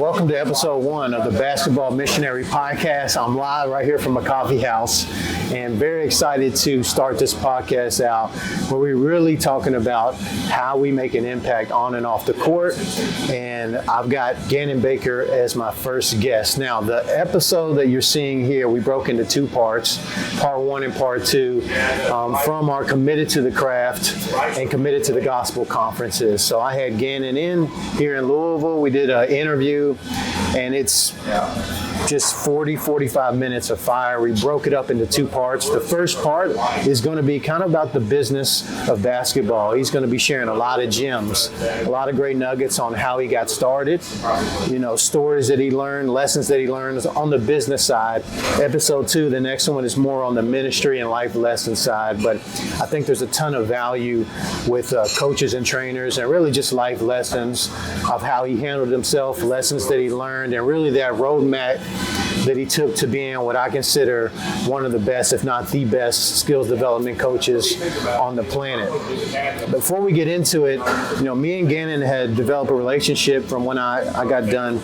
Welcome to episode 1 of the Basketball Missionary Podcast. I'm live right here from a coffee house and very excited to start this podcast out where we're really talking about how we make an impact on and off the court. And I've got Ganon Baker as my first guest. Now, the episode that you're seeing here, we broke into 2 parts, part 1 and part 2, from our Committed to the Craft and Committed to the Gospel conferences. So I had Ganon in here in Louisville. We did an interview, and it's just 45 minutes of fire. We broke it up into 2 parts. The first part is going to be kind of about the business of basketball. He's going to be sharing a lot of gems, a lot of great nuggets on how he got started, stories that he learned, lessons that he learned on the business side. Episode 2, the next one, is more on the ministry and life lesson side. But I think there's a ton of value with coaches and trainers, and really just life lessons of how he handled himself, lessons that he learned, and really that roadmap that he took to being what I consider one of the best, if not the best, skills development coaches on the planet. Before we get into it, me and Ganon had developed a relationship from when I got done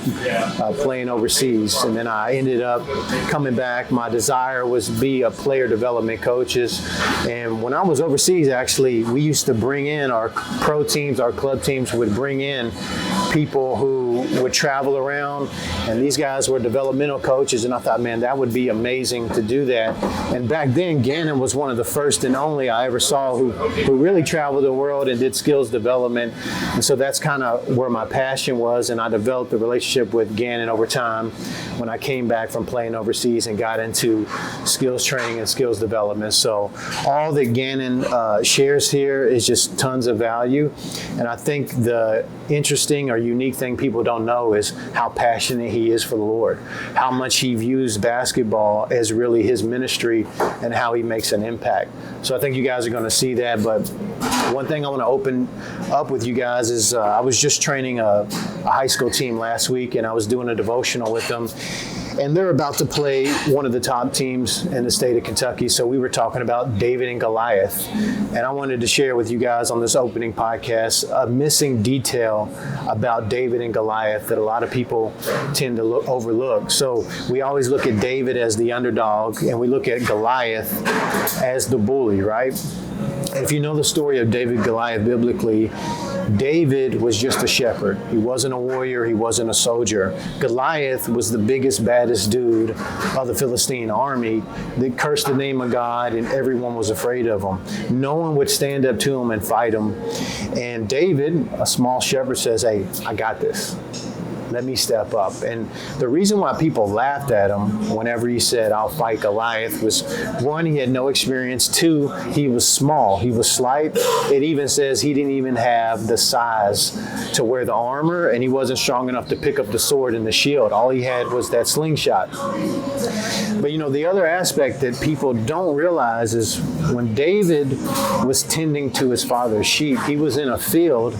playing overseas, and then I ended up coming back. My desire was to be a player development coach, and when I was overseas, actually, we used to bring in our pro teams, our club teams would bring in people who would travel around, and these guys were developmental coaches, and I thought, man, that would be amazing to do that. And back then, Ganon was one of the first and only I ever saw who really traveled the world and did skills development, and so that's kind of where my passion was, and I developed a relationship with Ganon over time when I came back from playing overseas and got into skills training and skills development. So all that Ganon shares here is just tons of value, and I think the interesting or unique thing people don't know is how passionate he is for the Lord, how much he views basketball as really his ministry, and how he makes an impact. So I think you guys are going to see that. But one thing I want to open up with you guys is I was just training a high school team last week, and I was doing a devotional with them. And they're about to play one of the top teams in the state of Kentucky. So we were talking about David and Goliath. And I wanted to share with you guys on this opening podcast a missing detail about David and Goliath that a lot of people tend to overlook. So we always look at David as the underdog, and we look at Goliath as the bully, right? And if you know the story of David and Goliath biblically, David was just a shepherd. He wasn't a warrior. He wasn't a soldier. Goliath was the biggest, baddest dude of the Philistine army that cursed the name of God, and everyone was afraid of him. No one would stand up to him and fight him. And David, a small shepherd, says, "Hey, I got this. Let me step up." And the reason why people laughed at him whenever he said, "I'll fight Goliath," was 1, he had no experience. 2, he was small. He was slight. It even says he didn't even have the size to wear the armor, and he wasn't strong enough to pick up the sword and the shield. All he had was that slingshot. But the other aspect that people don't realize is when David was tending to his father's sheep, he was in a field.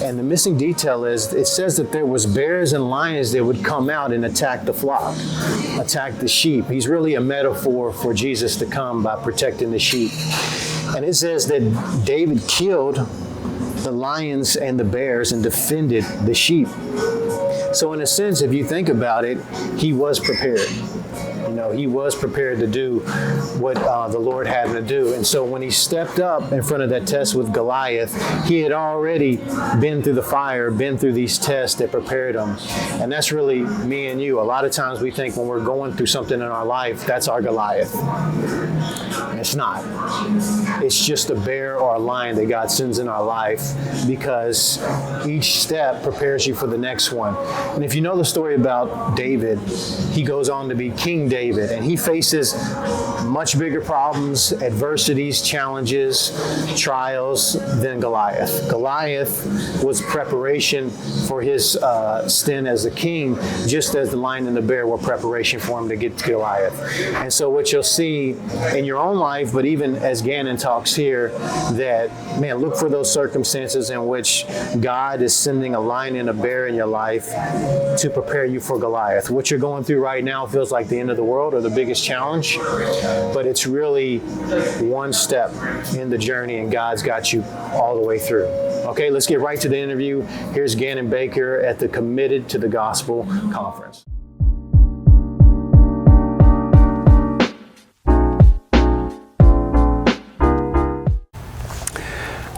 And the missing detail is, it says that there was bears and lions that would come out and attack the flock, attack the sheep. He's really a metaphor for Jesus to come by protecting the sheep. And it says that David killed the lions and the bears and defended the sheep. So in a sense, if you think about it, he was prepared. He was prepared to do what the Lord had him to do. And so when he stepped up in front of that test with Goliath, he had already been through the fire, been through these tests that prepared him. And that's really me and you. A lot of times we think when we're going through something in our life, that's our Goliath. It's not. It's just a bear or a lion that God sends in our life, because each step prepares you for the next one. And if you know the story about David, he goes on to be King David, and he faces much bigger problems, adversities, challenges, trials than Goliath. Goliath was preparation for his stint as a king, just as the lion and the bear were preparation for him to get to Goliath. And so what you'll see in your own life, but even as Ganon talks here, that, man, look for those circumstances in which God is sending a lion and a bear in your life to prepare you for Goliath. What you're going through right now feels like the end of the world or the biggest challenge, but it's really one step in the journey, and God's got you all the way through. Okay, let's get right to the interview. Here's Ganon Baker at the Committed to the Gospel Conference.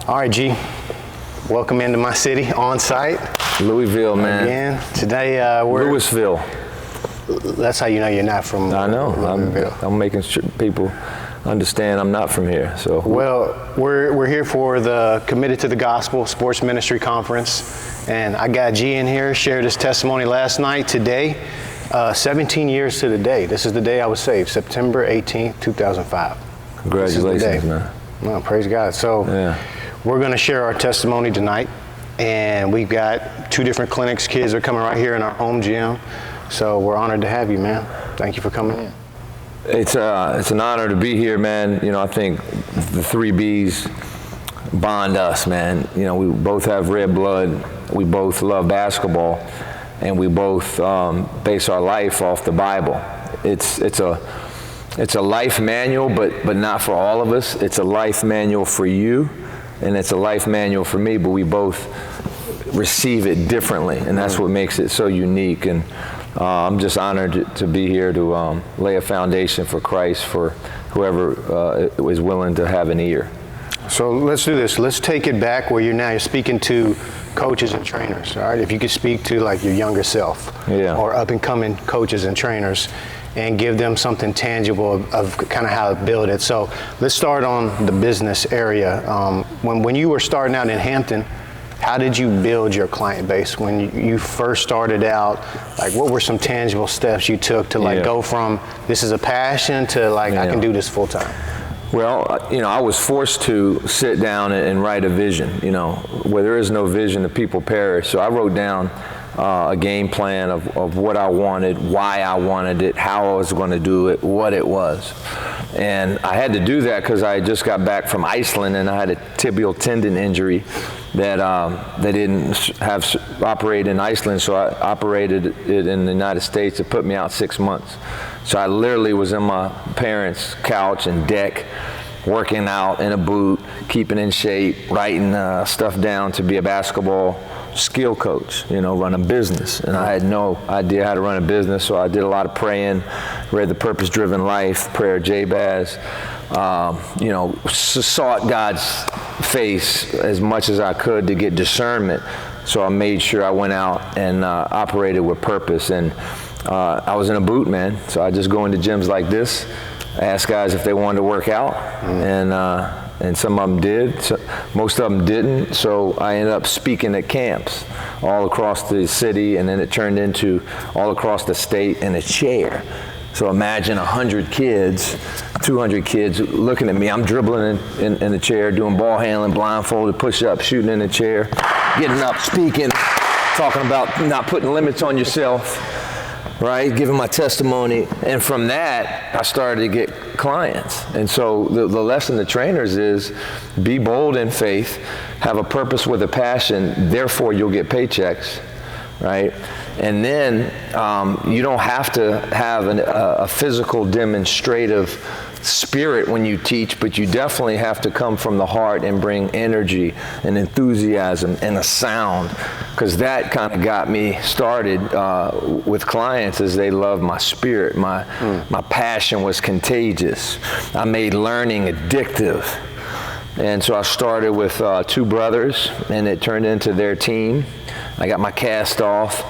All right, G, welcome into my city on site. Louisville, man. Again, today we're... Louisville. That's how you know you're not from I know. I'm making sure people understand I'm not from here. So well, we're here for the Committed to the Gospel Sports Ministry Conference, and I got G in here, shared his testimony last night. Today, 17 years to the day. This is the day I was saved, September 18th, 2005. Congratulations, man. Well, praise God. So we're going to share our testimony tonight, and we've got 2 different clinics. Kids are coming right here in our home gym. So we're honored to have you, man. Thank you for coming in. It's an honor to be here, man. You know, I think the 3 B's bond us, man. You know, we both have red blood. We both love basketball, and we both base our life off the Bible. It's a life manual, but not for all of us. It's a life manual for you, and it's a life manual for me. But we both receive it differently, and that's what makes it so unique. And I'm just honored to be here to lay a foundation for Christ for whoever is willing to have an ear. So let's do this. Let's take it back where you're speaking to coaches and trainers, all right? If you could speak to like your younger self or up and coming coaches and trainers and give them something tangible of kind of how to build it. So let's start on the business area. When you were starting out in Hampton, how did you build your client base when you first started out? Like, what were some tangible steps you took to go from this is a passion to I can do this full time? Well, you know, I was forced to sit down and write a vision. You know, where there is no vision, the people perish. So I wrote down a game plan of what I wanted, why I wanted it, how I was going to do it, what it was. And I had to do that because I just got back from Iceland and I had a tibial tendon injury that they didn't have operate in Iceland, so I operated it in the United States. It put me out 6 months. So I literally was in my parents' couch and deck, working out in a boot, keeping in shape, writing stuff down to be a basketball skill coach, you know, run a business. And I had no idea how to run a business, so I did a lot of praying, read The Purpose-Driven Life, Prayer Jabez, you know, sought God's face as much as I could to get discernment. So I made sure I went out and operated with purpose. And I was in a boot, man. So I just go into gyms like this, ask guys if they wanted to work out, and some of them did. So most of them didn't. So I ended up speaking at camps all across the city, and then it turned into all across the state in a chair. So imagine 100 kids, 200 kids looking at me. I'm dribbling in the chair, doing ball handling, blindfolded, push-ups, shooting in the chair, getting up, speaking, talking about not putting limits on yourself, right? Giving my testimony. And from that, I started to get clients. And so the lesson to trainers is be bold in faith, have a purpose with a passion, therefore you'll get paychecks, right? And then you don't have to have a physical demonstrative spirit when you teach, but you definitely have to come from the heart and bring energy and enthusiasm and a sound, because that kind of got me started with clients as they loved my spirit. My passion was contagious. I made learning addictive. And so I started with 2 brothers, and it turned into their team. I got my cast off.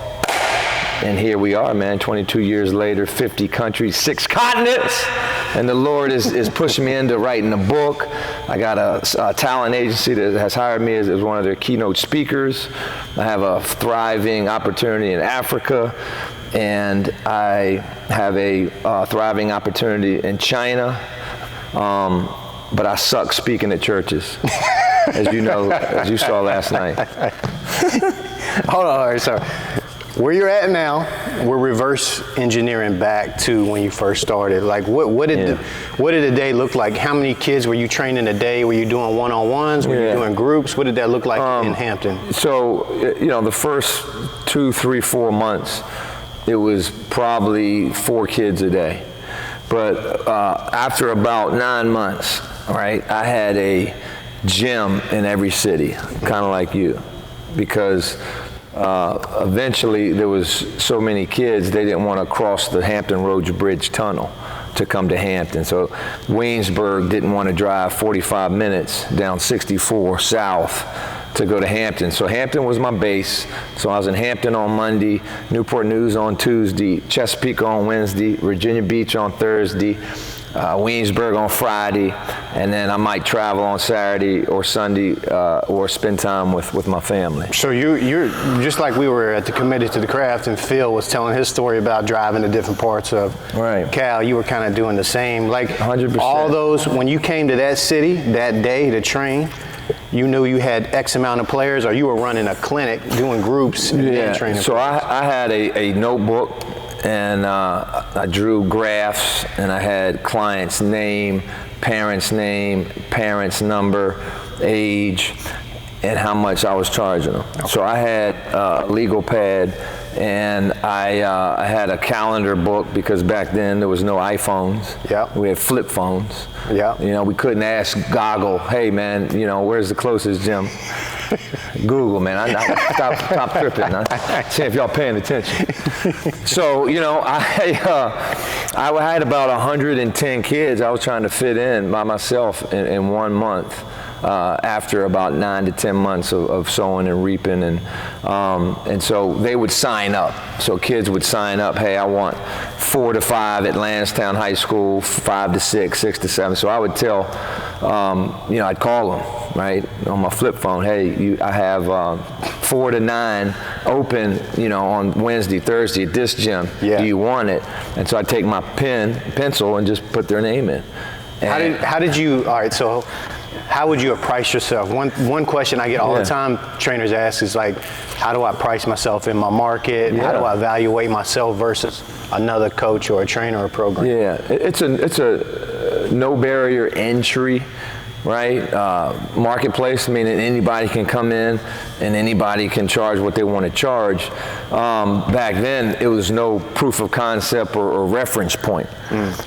And here we are, man, 22 years later, 50 countries, 6 continents. And the Lord is pushing me into writing a book. I got a talent agency that has hired me as one of their keynote speakers. I have a thriving opportunity in Africa. And I have a thriving opportunity in China. But I suck speaking at churches, as you know, as you saw last night. Hold on, all right, so where you're at now, we're reverse engineering back to when you first started. Like, what did the day look like? How many kids were you training a day? Were you doing one-on-ones? Were you doing groups? What did that look like in Hampton? So, you know, the first 2, 3, 4 months, it was probably 4 kids a day. But after about 9 months, right, I had a gym in every city, kind of like you, because eventually there was so many kids, they didn't want to cross the Hampton Roads Bridge Tunnel to come to Hampton. So Waynesburg didn't want to drive 45 minutes down 64 south to go to Hampton. So Hampton was my base. So I was in Hampton on Monday, Newport News on Tuesday, Chesapeake on Wednesday, Virginia Beach on Thursday, Waynesburg on Friday, and then I might travel on Saturday or Sunday or spend time with my family. So you're just like we were at the Committed to the Craft, and Phil was telling his story about driving to different parts of Cal. You were kind of doing the same. Like 100%. All those, when you came to that city that day to train, you knew you had X amount of players, or you were running a clinic, doing groups, and training. So I had a notebook, and I drew graphs, and I had client's name, parents' number, age, and how much I was charging them. Okay. So I had a legal pad, and I had a calendar book, because back then there was no iPhones. Yeah. We had flip phones. Yeah. You know, we couldn't ask Goggle, hey man, you know, where's the closest gym? Google, man. Stop tripping. See if y'all paying attention. So, you know, I had about 110 kids I was trying to fit in by myself in 1 month. After about 9 to 10 months of sowing and reaping, and so they would sign up. So kids would sign up. Hey, I want 4 to 5 at Lansdowne High School, 5 to 6, 6 to 7. So I would tell, you know, I'd call them right on my flip phone. Hey, I have 4 to 9 open, you know, on Wednesday, Thursday at this gym. Yeah. Do you want it? And so I'd take my pencil, and just put their name in. And How did you? All right, so. How would you price yourself? One question I get all the time trainers ask is like, how do I price myself in my market? Yeah. How do I evaluate myself versus another coach or a trainer or a program? Yeah, it's a no barrier entry, right? Marketplace, meaning anybody can come in and anybody can charge what they want to charge. Back then, it was no proof of concept or reference point.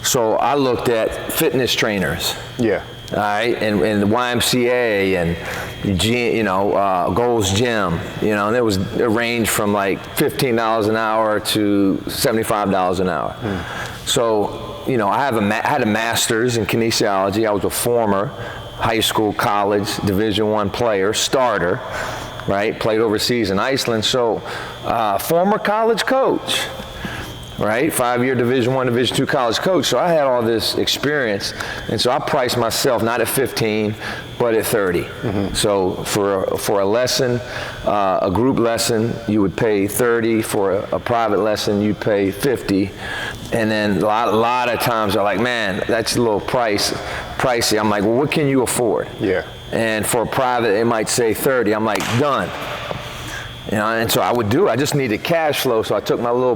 So I looked at fitness trainers. Yeah. All right, and the YMCA and you know, Gold's Gym, you know, and it ranged from like $15 an hour to $75 an hour. So, you know, I had a master's in kinesiology. I was a former high school, college, Division I player, starter, right? Played overseas in Iceland. So, former college coach. Right, 5-year Division I, Division II college coach. So I had all this experience, and so I priced myself not at 15, but at 30. So for a lesson, a group lesson, you would pay 30. For a private lesson, you'd pay 50. And then a lot of times they're like, man, that's a little pricey. I'm like, well, what can you afford? Yeah. And for a private, they might say 30. I'm like, done. You know, and so I just needed cash flow, so I took my little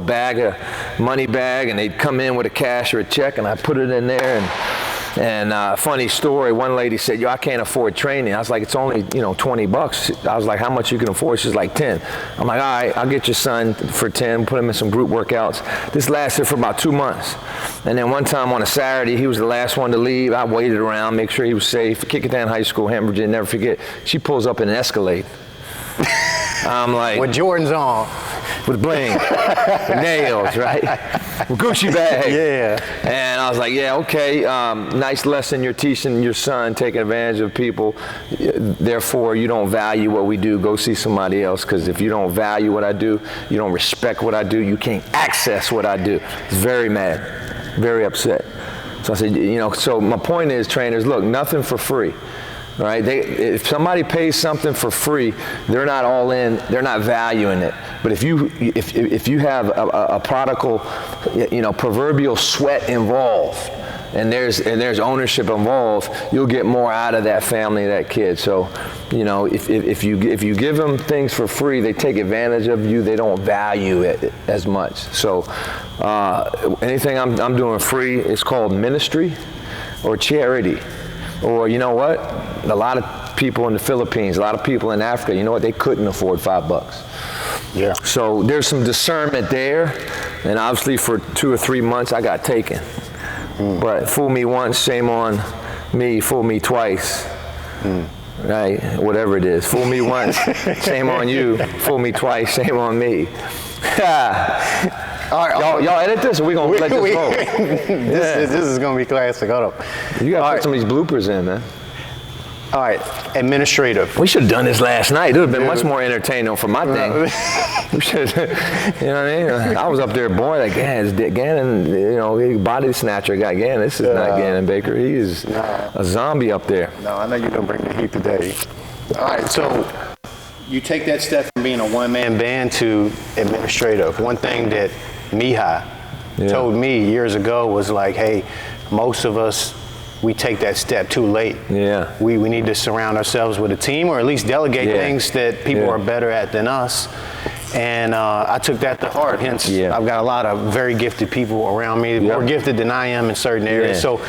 money bag, and they'd come in with a cash or a check, and I put it in there. And funny story, one lady said, yo, I can't afford training. I was like, it's only, you know, $20. I was like, how much you can afford? She's like, 10. I'm like, all right, I'll get your son for 10, put him in some group workouts. This lasted for about 2 months. And then one time on a Saturday, he was the last one to leave. I waited around, make sure he was safe. Kickintown High School, Hampton, Virginia, never forget. She pulls up in an Escalade. I'm like, with Jordans on, with bling, with nails, right? With Gucci bag. Yeah. And I was like, yeah, okay, nice lesson you're teaching your son, taking advantage of people. Therefore, you don't value what we do. Go see somebody else, because if you don't value what I do, you don't respect what I do, you can't access what I do. I was very mad, very upset. So I said, you know, so my point is, trainers, look, nothing for free. Right? If somebody pays something for free, they're not all in. They're not valuing it. But if you have a prodigal, you know, proverbial sweat involved, and there's ownership involved, you'll get more out of that family, that kid. So, you know, if you give them things for free, they take advantage of you. They don't value it as much. So, anything I'm doing free is called ministry or charity. Or, you know what? A lot of people in the Philippines, a lot of people in Africa, you know what? They couldn't afford $5. Yeah. So there's some discernment there. And obviously for 2 or 3 months, I got taken. But fool me once, shame on me. Fool me twice. right? Whatever it is. Fool me once, shame on you. Fool me twice, shame on me. All right, y'all edit this, or we gonna let this roll? This is gonna be classic. Hold up. You gotta put some of these bloopers in, man. All right, administrative. We should have done this last night. It would have been much more entertaining for my thing. We should, you know what I mean? I was up there born like, Ganon, you know, he body snatcher got Ganon. This is not Ganon Baker. He is a zombie up there. No, I know you're gonna bring the heat today. All right, so you take that step from being a one-man band to administrative. One thing that Mihai told me years ago was like, hey, most of us, we take that step too late. Yeah. We need to surround ourselves with a team, or at least delegate things that people are better at than us. And I took that to heart. Hence, I've got a lot of very gifted people around me, more gifted than I am in certain areas. So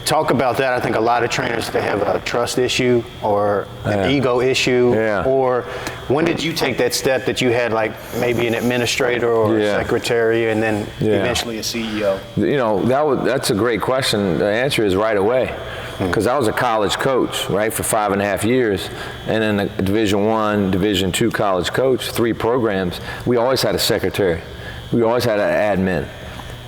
talk about that. I think a lot of trainers, they have a trust issue or an ego issue. Or when did you take that step that you had, like maybe an administrator or a secretary, and then eventually a CEO? You know, that's a great question. The answer is right away. Because I was a college coach, right, for 5.5 years, and then a Division I, Division II college coach, 3 programs. We always had a secretary. We always had an admin.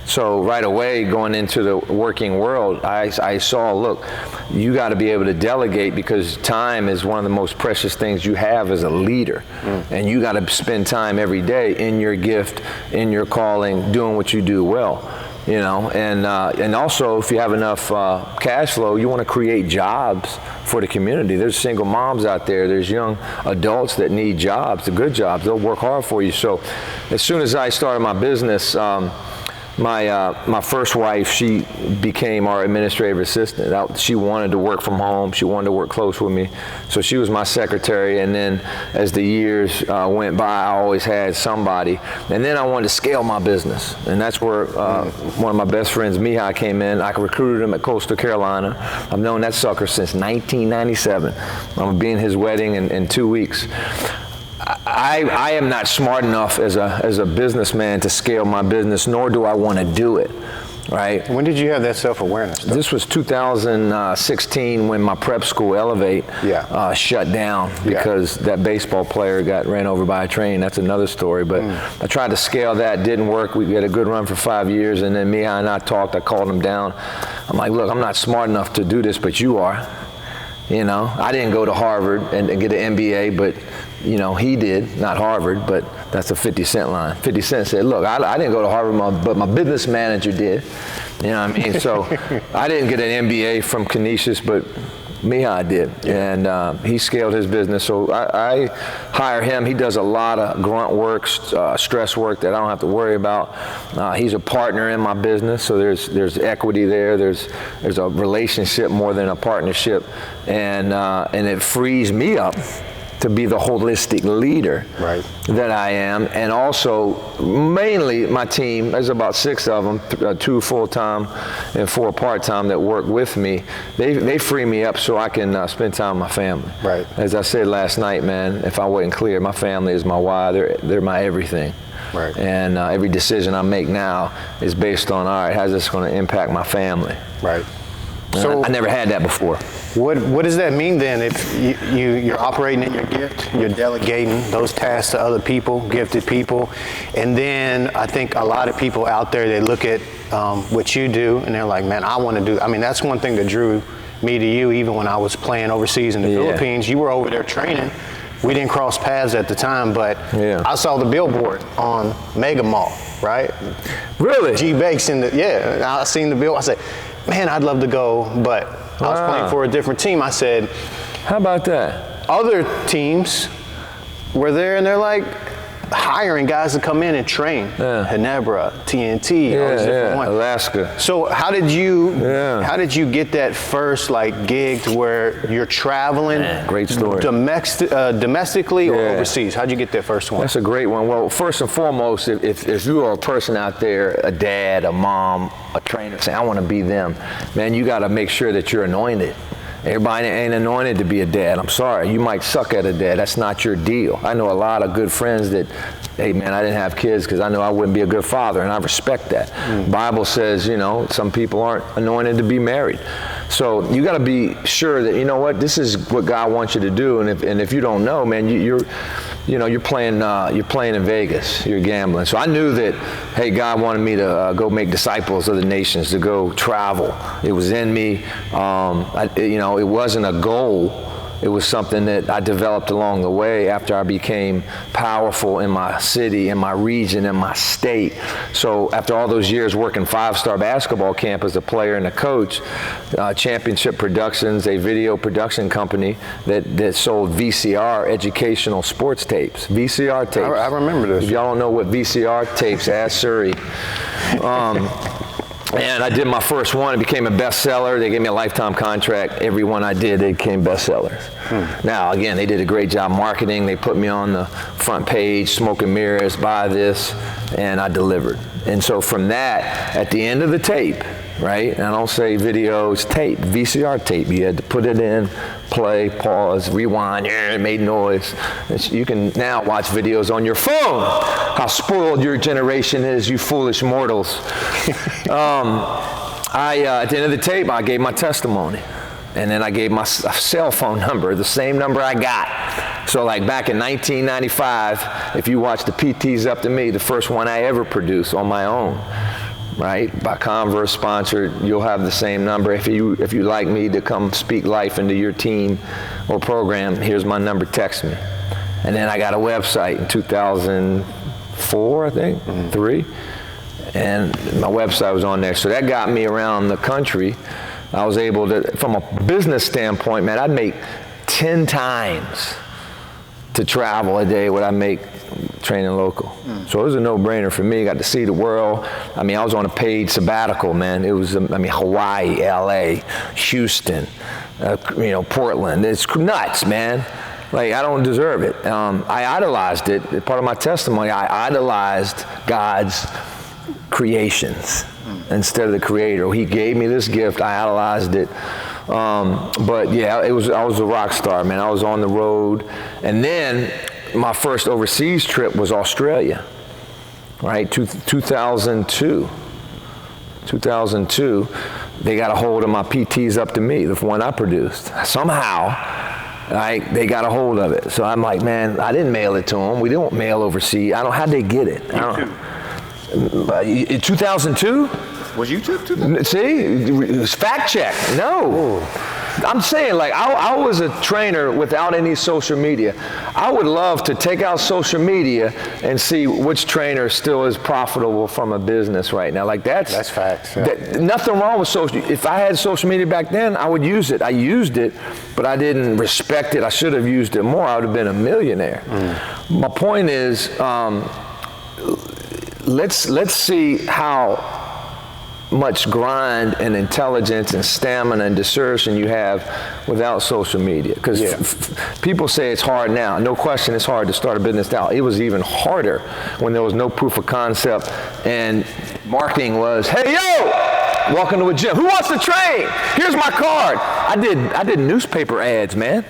So right away, going into the working world, I saw, look, you got to be able to delegate, because time is one of the most precious things you have as a leader. And you got to spend time every day in your gift, in your calling, doing what you do well. You know, and also if you have enough cash flow, you want to create jobs for the community. There's single moms out there. There's young adults that need jobs, the good jobs. They'll work hard for you. So as soon as I started my business, my first wife, she became our administrative assistant. She wanted to work from home. She wanted to work close with me. So she was my secretary. And then as the years went by, I always had somebody. And then I wanted to scale my business. And that's where one of my best friends, Mihai, came in. I recruited him at Coastal Carolina. I've known that sucker since 1997. I'm going to be in his wedding in 2 weeks. I am not smart enough as a businessman to scale my business, nor do I want to do it, right? When did you have that self-awareness? This was 2016 when my prep school, Elevate, shut down because that baseball player got ran over by a train. That's another story, but I tried to scale that, didn't work. We had a good run for 5 years, and then Mihai and I talked. I called him down. I'm like, look, I'm not smart enough to do this, but you are. You know, I didn't go to Harvard and get an MBA, but you know, he did, not Harvard, but that's a 50 Cent line. 50 Cent said, look, I didn't go to Harvard, but my business manager did. You know what I mean? So I didn't get an MBA from Canisius, but Mihai did. And he scaled his business. So I hire him. He does a lot of grunt work, stress work that I don't have to worry about. He's a partner in my business, so there's equity there. There's a relationship more than a partnership. And it frees me up to be the holistic leader that I am. And also, mainly my team, there's about 6 of them, 2 full-time and 4 part-time that work with me. They free me up so I can spend time with my family. Right. As I said last night, man, if I wasn't clear, my family is my why. They're my everything. Right. And every decision I make now is based on, all right, how's this going to impact my family? Right. So I never had that before. What does that mean then? If you're operating in your gift, you're delegating those tasks to other people, gifted people, and then I think a lot of people out there, they look at what you do and they're like, man, I want to do. I mean, that's one thing that drew me to you. Even when I was playing overseas in the Philippines, you were over there training. We didn't cross paths at the time, but I saw the billboard on Mega Mall, right? Really? G Bakes in the I seen the bill. I said, man, I'd love to go, but I was playing for a different team. I said, how about that? Other teams were there, and they're like hiring guys to come in and train. Ginebra, TNT, all these different ones. Alaska. So how did you get that first like gig to where you're traveling? Great story. Domestically or overseas? How'd you get that first one? That's a great one. Well, first and foremost, if you are a person out there, a dad, a mom, a trainer, saying, I want to be them, man, you got to make sure that you're anointed. Everybody ain't anointed to be a dad. I'm sorry. You might suck at a dad. That's not your deal. I know a lot of good friends that hey man, I didn't have kids because I knew I wouldn't be a good father, and I respect that. Bible says, you know, some people aren't anointed to be married. So you got to be sure that, you know what, this is what God wants you to do, and if you don't know, man, you're playing in Vegas, you're gambling. So I knew that, hey, God wanted me to go make disciples of the nations, to go travel. It was in me. It wasn't a goal. It was something that I developed along the way after I became powerful in my city, in my region, in my state. So after all those years working 5-star basketball camp as a player and a coach, Championship Productions, a video production company that sold VCR, educational sports tapes, VCR tapes. I remember this. If y'all don't know what VCR tapes, ask Surrey. And I did my first one. It became a bestseller. They gave me a lifetime contract. Every one I did, they became bestsellers. Now, again, they did a great job marketing. They put me on the front page, smoke and mirrors, buy this, and I delivered. And so from that, at the end of the tape, right, and I don't say video, it's tape, VCR tape. You had to put it in, play, pause, rewind, it made noise. You can now watch videos on your phone. How spoiled your generation is, you foolish mortals. At the end of the tape, I gave my testimony. And then I gave my cell phone number, the same number I got. So like back in 1995, if you watch the PT's Up to Me, the first one I ever produced on my own, right, by Converse sponsored, you'll have the same number. If you like me to come speak life into your team or program, here's my number, text me. And then I got a website in 2004, I think, 3. And my website was on there. So that got me around the country. I was able to, from a business standpoint, man, I'd make 10 times to travel a day what I make training local. So it was a no-brainer for me. Got to see the world. I mean, I was on a paid sabbatical, man. It was, Hawaii, LA, Houston, Portland. It's nuts, man. Like, I don't deserve it. I idolized it. Part of my testimony, I idolized God's creations instead of the creator. He gave me this gift. I idolized it. But yeah, I was a rock star, man. I was on the road. And then my first overseas trip was Australia, right? 2002. They got a hold of my PT's Up to Me, the one I produced. Somehow, right, they got a hold of it. So I'm like, man, I didn't mail it to them. We don't mail overseas. How'd they get it? In 2002? Was YouTube too? See, fact check. No. I'm saying, like, I was a trainer without any social media. I would love to take out social media and see which trainer still is profitable from a business right now. Like, that's facts. Yeah. Nothing wrong with social. If I had social media back then, I would use it. I used it, but I didn't respect it. I should have used it more. I would have been a millionaire. My point is, let's see how much grind and intelligence and stamina and discernment you have without social media. Because people say it's hard now. No question it's hard to start a business now. It was even harder when there was no proof of concept and marketing was, hey, yo, welcome to a gym. Who wants to train? Here's my card. I did newspaper ads, man.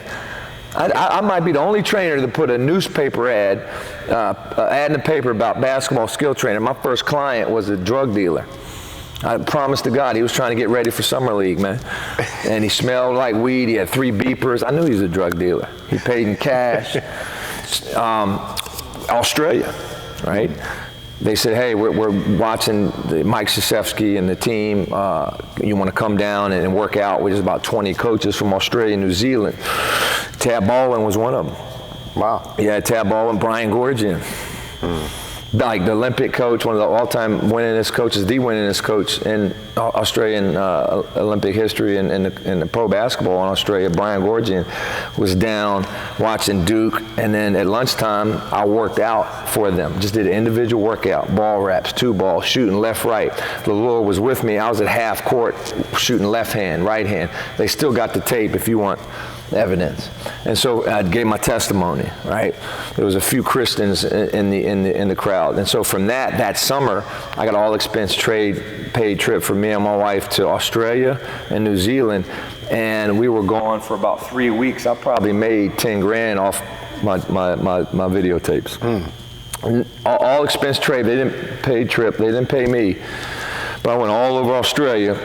I might be the only trainer to put a newspaper ad in the paper about basketball skill training. My first client was a drug dealer. I promised to God, he was trying to get ready for Summer League, man. And he smelled like weed. He had 3 beepers. I knew he was a drug dealer. He paid in cash. Australia, right? They said, hey, we're watching Mike Krzyzewski and the team. You want to come down and work out with about 20 coaches from Australia and New Zealand. Tab Baldwin was one of them. Wow. Yeah, Tab Baldwin, Brian Gorgian. Like the Olympic coach, one of the all-time winningest coaches, the winningest coach in Australian Olympic history and the pro basketball in Australia, Brian Gorgian, was down watching Duke, and then at lunchtime, I worked out for them. Just did an individual workout, ball reps, 2 balls, shooting left, right. The Lord was with me. I was at half court shooting left hand, right hand. They still got the tape if you want evidence. And so I gave my testimony, right? There was a few Christians in the crowd. And so from that summer, I got all expense paid trip for me and my wife to Australia and New Zealand. And we were gone for about 3 weeks. I probably made 10 grand off my videotapes. all expense trade. They didn't pay trip. They didn't pay me. But I went all over Australia,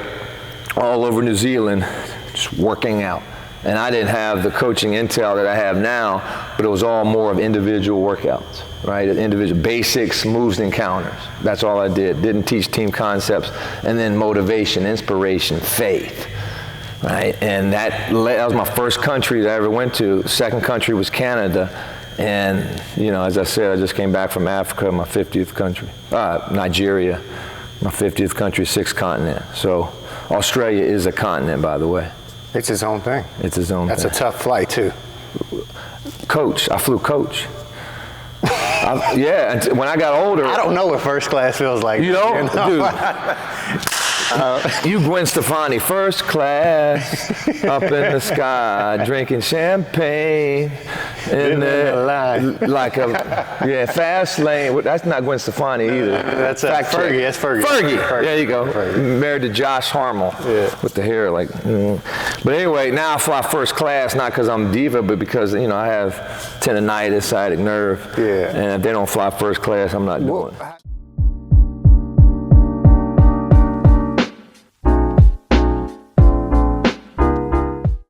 all over New Zealand, just working out. And I didn't have the coaching intel that I have now, but it was all more of individual workouts, right? Individual basics, moves, and counters. That's all I did. Didn't teach team concepts. And then motivation, inspiration, faith, right? And that was my first country that I ever went to. Second country was Canada. And, as I said, I just came back from Africa, my 50th country. Nigeria, my 50th country, 6th continent. So Australia is a continent, by the way. It's its own thing. It's its own That's thing. a tough flight, too. Coach. I flew coach. Yeah, and when I got older. I don't know what first class feels like. You know? Dude. You Gwen Stefani, first class, up in the sky, drinking champagne, in the like fast lane. That's not Gwen Stefani either. That's Fergie. That's Fergie. Fergie. There you go. Fergie. Married to Josh Harmel with the hair like. But anyway, now I fly first class not because I'm a diva, but because I have tendonitis, sciatic nerve, and if they don't fly first class, I'm not doing it.